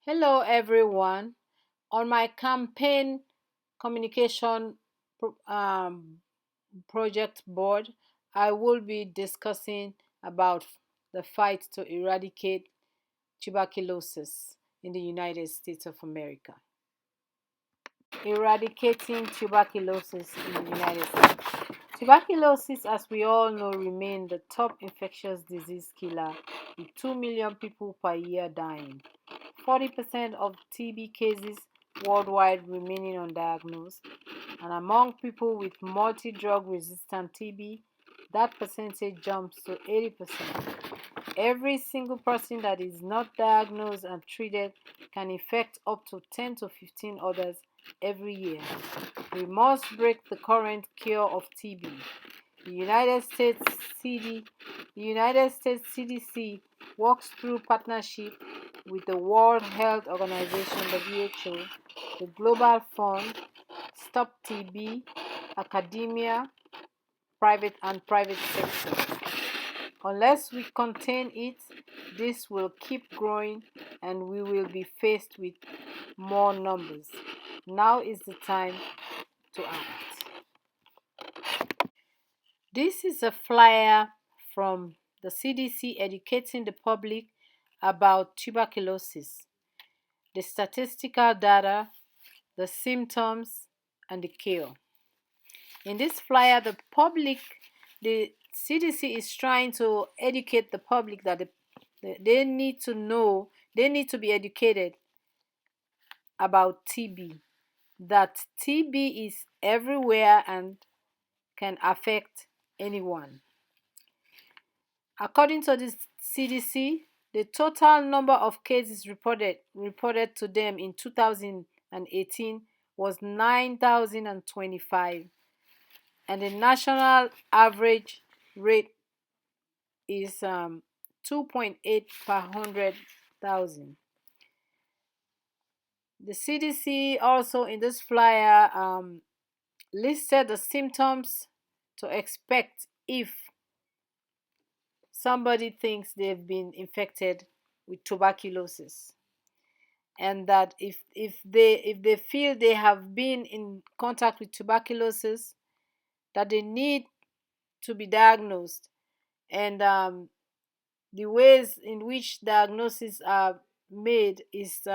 Hello, everyone. On my campaign communication project board, I will be discussing about the fight to eradicate tuberculosis in the United States of America. Eradicating tuberculosis in the United States. Tuberculosis, as we all know, remains the top infectious disease killer, with 2 million people per year dying. 40% of TB cases worldwide remaining undiagnosed, and among people with multi-drug resistant TB, that percentage jumps to 80%. Every single person that is not diagnosed and treated can infect up to 10 to 15 others every year. We must break the current cure of TB. The United States CDC works through partnership with the World Health Organization (WHO), the Global Fund, Stop TB, academia, private sector. Unless we contain it, this will keep growing and we will be faced with more numbers. Now is the time to act. This is a flyer from the CDC educating the public about tuberculosis, the statistical data, the symptoms, and the cure. In this flyer, the CDC is trying to educate the public that they need to know, they need to be educated about TB, that TB is everywhere and can affect anyone. According to the CDC, the total number of cases reported to them in 2018 was 9,025, and the national average rate is 2.8 per 100,000. The CDC also in this flyer listed the symptoms to expect if somebody thinks they've been infected with tuberculosis, and that if they feel they have been in contact with tuberculosis, that they need to be diagnosed, and the ways in which diagnoses are made is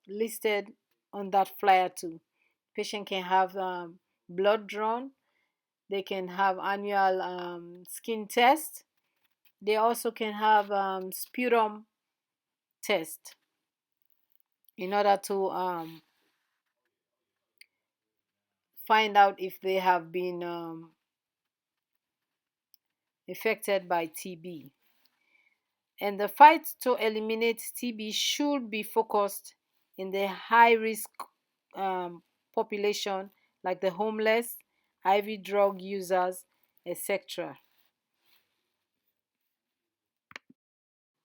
listed on that flyer too. Patient can have blood drawn, they can have annual skin test, they also can have sputum test in order to find out if they have been affected by TB. And the fight to eliminate TB should be focused in the high risk population, like the homeless, IV drug users, etc.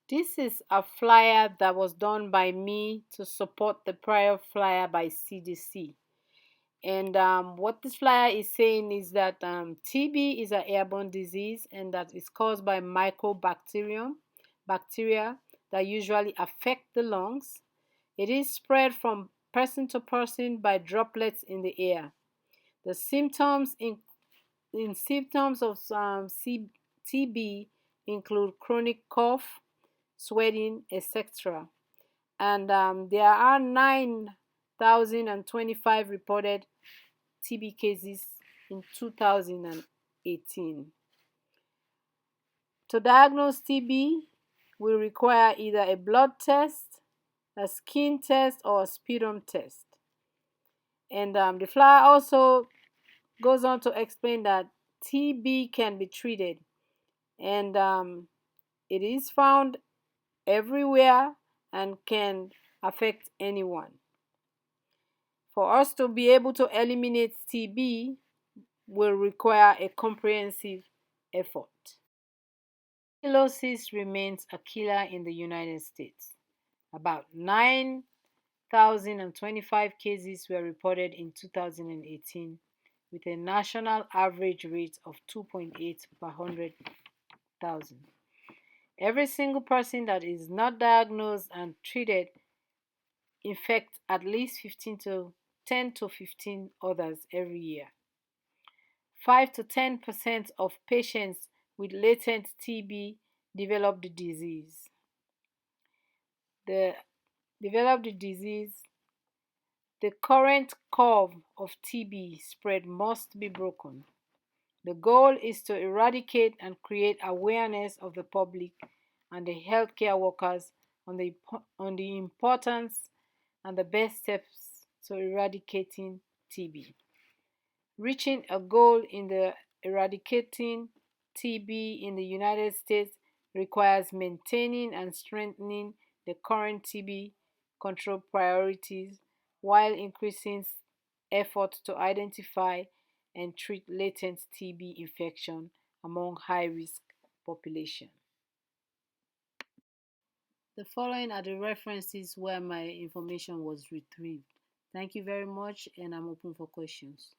This is a flyer that was done by me to support the prior flyer by CDC. And what this flyer is saying is that TB is an airborne disease and that is caused by bacteria that usually affect the lungs. It is spread from person to person by droplets in the air. The symptoms in symptoms of TB include chronic cough, sweating, etc. And there are 9,025 reported TB cases in 2018. To diagnose TB, we require either a blood test, a skin test, or a sputum test. And the flyer also goes on to explain that TB can be treated, and it is found everywhere and can affect anyone. For us to be able to eliminate TB will require a comprehensive effort. Tuberculosis remains a killer in the United States. About 9,025 cases were reported in 2018, with a national average rate of 2.8 per 100,000. Every single person that is not diagnosed and treated infect at least 15 to 10 to 15 others every year. 5 to 10% of patients with latent TB develop the disease. The the current curve of TB spread must be broken. The goal is to eradicate and create awareness of the public and the healthcare workers on the importance and the best steps to eradicating TB. Reaching a goal in the eradicating TB in the United States requires maintaining and strengthening the current TB control priorities while increasing effort to identify and treat latent TB infection among high-risk population. The following are the references where my information was retrieved. Thank you very much, and I'm open for questions.